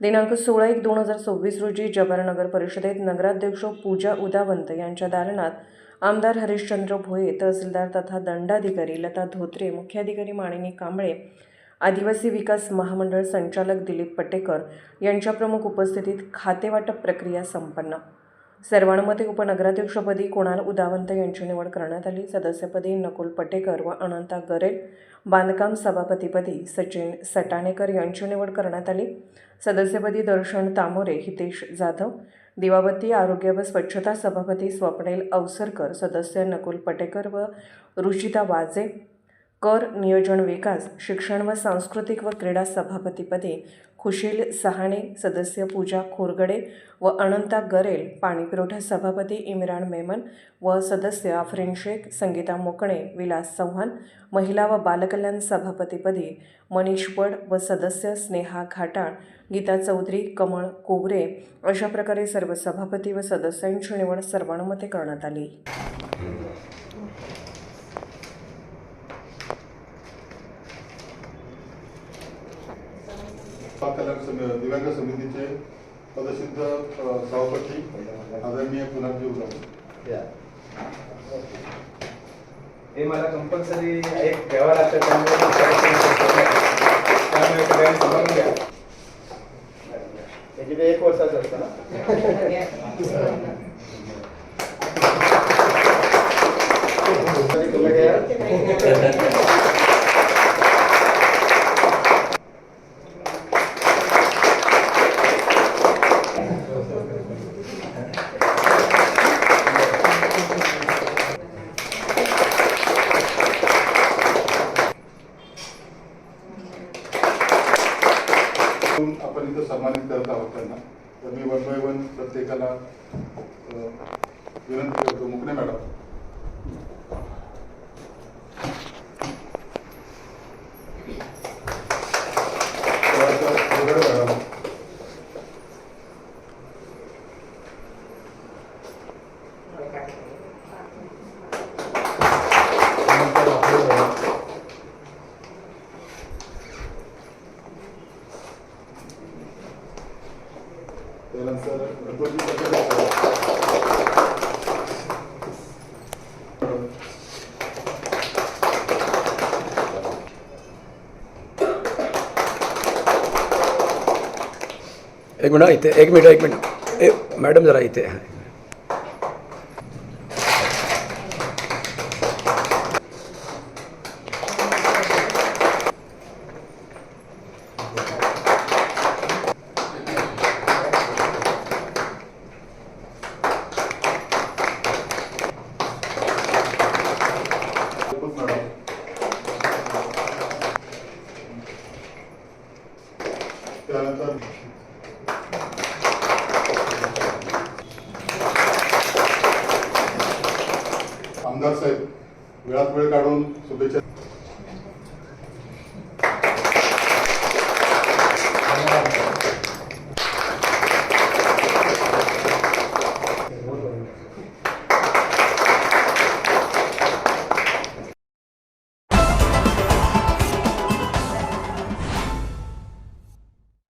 दिनांक 16/1/2026 रोजी जव्हार नगर परिषदेत नगराध्यक्ष पूजा उदावंत यांच्या दालनात आमदार हरिश्चंद्र भोये, तहसीलदार तथा दंडाधिकारी लता धोत्रे, मुख्याधिकारी माणिनी कांबळे, आदिवासी विकास महामंडळ संचालक दिलीप पटेकर यांच्या प्रमुख उपस्थितीत खातेवाटप प्रक्रिया संपन्न। सर्वानुमते उपनगराध्यक्षपदी कुणाल उदावंत यांची निवड करण्यात आली। सदस्यपदी नकुल पटेकर व अनंता गरेल, बांधकाम सभापतीपदी सचिन सटाणेकर यांची निवड करण्यात आली। सदस्यपदी दर्शन तामोरे, हितेश जाधव, दिवाबत्ती आरोग्य व स्वच्छता सभापती स्वप्नील अवसरकर, सदस्य नकुल पटेकर व रुचिता वाजे, कर नियोजन विकास, शिक्षण व सांस्कृतिक व क्रीडा सभापतीपदी खुशील सहाणे, सदस्य पूजा खोरगडे व अनंता गरेल, पाणीपुरवठा सभापती इम्रान मेमन व सदस्य आफरीन शेख, संगीता मोकणे, विलास चव्हाण, महिला व बालकल्याण सभापतीपदी मनीष पड व सदस्य स्नेहा घाटाळ, गीता चौधरी, कमळ कोवरे अशा प्रकारे सर्व सभापती व सदस्यांची निवड सर्वानुमते करण्यात आली। दिव्यांग समितीचे पदसिद्ध सभापती आदरणीय कुणालजी उदावंत। हे मला कंपल्सरी एक व्यवहार असतो, त्यामुळे सगळ्यांनी समजून घ्या। त्याची ते 1 वर्षाचं असतं ना। आपण इथं सन्मानित करत आहोत त्यांना, तर मी 1 by 1 प्रत्येकाला विनंती करतो। मुकणे मॅडम, मॅडम, त्यानंतर एक मिनट इथे, एक मिनट मॅडम जरा इथे। त्यानंतर आमदार साहेब वेळात वेळ काढून शुभेच्छा।